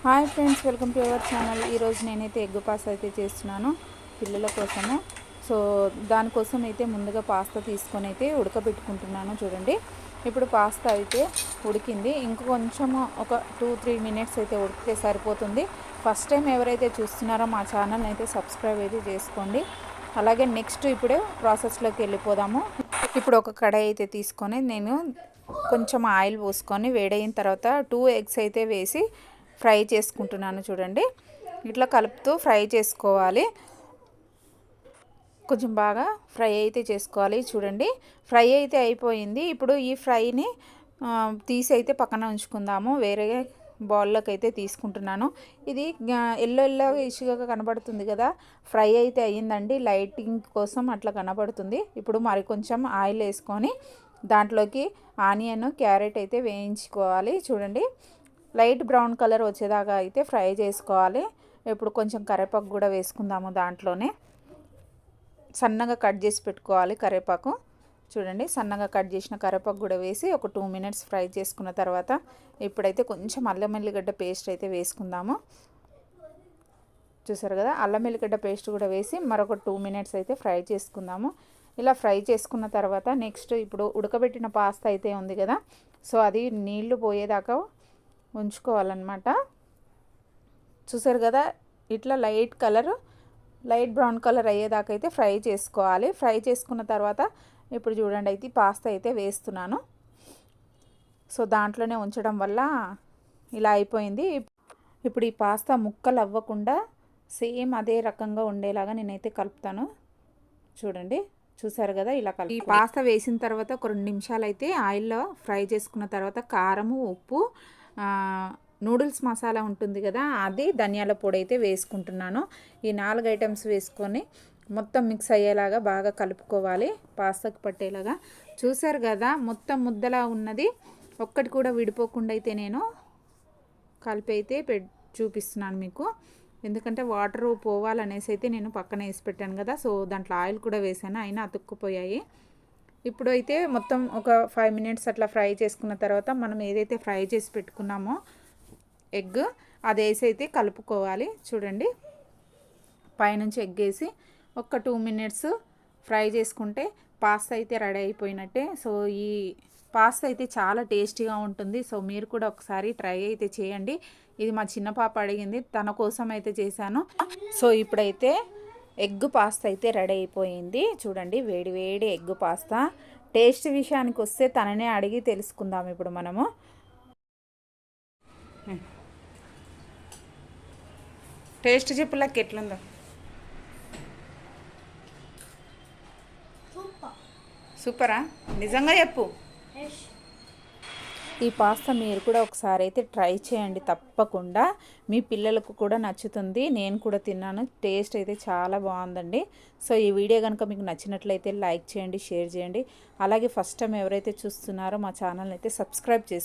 Hi friends, welcome to our channel. ఈరోజు నేనైతే egg pasta అయితే చేస్తున్నాను పిల్లల కోసము. సో దానికోసం అయితే ముందుగా పాస్తా తీసుకొని అయితే ఉడకబెట్టుకుంటున్నాను. చూడండి, ఇప్పుడు పాస్తా అయితే ఉడికింది. ఇంక కొంచెము ఒక 2-3 మినిట్స్ అయితే ఉడికితే సరిపోతుంది. ఫస్ట్ టైం ఎవరైతే చూస్తున్నారో మా ఛానల్ని అయితే సబ్స్క్రైబ్ అయితే చేసుకోండి. అలాగే నెక్స్ట్ ఇప్పుడు ప్రాసెస్లోకి వెళ్ళిపోదాము. ఇప్పుడు ఒక కడాయి అయితే తీసుకొని నేను కొంచెం ఆయిల్ పోసుకొని వేడైన తర్వాత 2 ఎగ్స్ అయితే వేసి ఫ్రై చేసుకుంటున్నాను. చూడండి, ఇట్లా కలుపుతూ ఫ్రై చేసుకోవాలి. కొంచెం బాగా ఫ్రై అయితే చేసుకోవాలి. చూడండి, ఫ్రై అయితే అయిపోయింది. ఇప్పుడు ఈ ఫ్రైని తీసి అయితే పక్కన ఉంచుకుందాము. వేరే బౌల్లోకి అయితే తీసుకుంటున్నాను. ఇది ఎల్లో ఇష్యూగా కనబడుతుంది కదా, ఫ్రై అయితే అయ్యిందండి. లైటింగ్ కోసం అట్లా కనబడుతుంది. ఇప్పుడు మరి కొంచెం ఆయిల్ వేసుకొని దాంట్లోకి ఆనియన్, క్యారెట్ అయితే వేయించుకోవాలి. చూడండి, లైట్ బ్రౌన్ కలర్ వచ్చేదాకా అయితే ఫ్రై చేసుకోవాలి. ఇప్పుడు కొంచెం కరివేపాకు కూడా వేసుకుందాము. దాంట్లోనే సన్నగా కట్ చేసి పెట్టుకోవాలి కరివేపాకు. చూడండి, సన్నగా కట్ చేసిన కరివేపాకు కూడా వేసి ఒక 2 మినిట్స్ ఫ్రై చేసుకున్న తర్వాత ఇప్పుడైతే కొంచెం అల్లం ఎల్లిగడ్డ పేస్ట్ అయితే వేసుకుందాము. చూసారు కదా, అల్లం ఎల్లిగడ్డ పేస్ట్ కూడా వేసి మరొక 2 మినిట్స్ అయితే ఫ్రై చేసుకుందాము. ఇలా ఫ్రై చేసుకున్న తర్వాత నెక్స్ట్ ఇప్పుడు ఉడకబెట్టిన పాస్తా అయితే ఉంది కదా, సో అది నీళ్లు పోయేదాకా ఉంచుకోవాలన్నమాట. చూసారు కదా, ఇట్లా లైట్ బ్రౌన్ కలర్ అయ్యేదాకా అయితే ఫ్రై చేసుకోవాలి. ఫ్రై చేసుకున్న తర్వాత ఇప్పుడు చూడండి, అయితే పాస్తా అయితే వేస్తున్నాను. సో దాంట్లోనే ఉంచడం వల్ల ఇలా అయిపోయింది. ఇప్పుడు ఈ పాస్తా ముక్కలు అవ్వకుండా సేమ్ అదే రకంగా ఉండేలాగా నేనైతే కలుపుతాను. చూడండి, చూసారు కదా, ఇలా ఈ పాస్తా వేసిన తర్వాత ఒక 2 నిమిషాలు అయితే ఆయిల్లో ఫ్రై చేసుకున్న తర్వాత కారము, ఉప్పు, నూడిల్స్ మసాలా ఉంటుంది కదా, అది ధనియాల పొడి అయితే వేసుకుంటున్నాను. ఈ 4 ఐటమ్స్ వేసుకొని మొత్తం మిక్స్ అయ్యేలాగా బాగా కలుపుకోవాలి, పాస్తాకి పట్టేలాగా. చూసారు కదా, మొత్తం ముద్దలా ఉన్నది, ఒక్కటి కూడా విడిపోకుండా అయితే నేను కలిపి అయితే చూపిస్తున్నాను మీకు. ఎందుకంటే వాటర్ పోవాలనేసి అయితే నేను పక్కన వేసి పెట్టాను కదా, సో దాంట్లో ఆయిల్ కూడా వేసాను, అయినా అతుక్కుపోయాయి. ఇప్పుడు అయితే మొత్తం ఒక 5 మినిట్స్ అట్లా ఫ్రై చేసుకున్న తర్వాత మనం ఏదైతే ఫ్రై చేసి పెట్టుకున్నామో ఎగ్, అది వేసి అయితే కలుపుకోవాలి. చూడండి, పైనుంచి ఎగ్ వేసి ఒక 2 మినిట్స్ ఫ్రై చేసుకుంటే పాస్తా అయితే రెడీ అయిపోయినట్టే. సో ఈ పాస్తా అయితే చాలా టేస్టీగా ఉంటుంది. సో మీరు కూడా ఒకసారి ట్రై అయితే చేయండి. ఇది మా చిన్న పాప అడిగింది, తన కోసం అయితే చేశాను. సో ఇప్పుడైతే ఎగ్ పాస్తా అయితే రెడీ అయిపోయింది. చూడండి, వేడి వేడి ఎగ్ పాస్తా. టేస్ట్ విషయానికి వస్తే తననే అడిగి తెలుసుకుందాం ఇప్పుడు మనము. టేస్ట్ చెప్పులకి ఎట్లుందో. సూపరా? నిజంగా చెప్పు. ఈ పాస్తా మీరు కూడా ఒకసారి అయితే ట్రై చేయండి తప్పకుండా. మీ పిల్లలకు కూడా నచ్చుతుంది. నేను కూడా తిన్నాను, టేస్ట్ అయితే చాలా బాగుందండి. సో ఈ వీడియో కనుక మీకు నచ్చినట్లయితే లైక్ చేయండి, షేర్ చేయండి. అలాగే ఫస్ట్ టైం ఎవరైతే చూస్తున్నారో మా ఛానల్ని అయితే సబ్స్క్రైబ్ చేసుకోండి.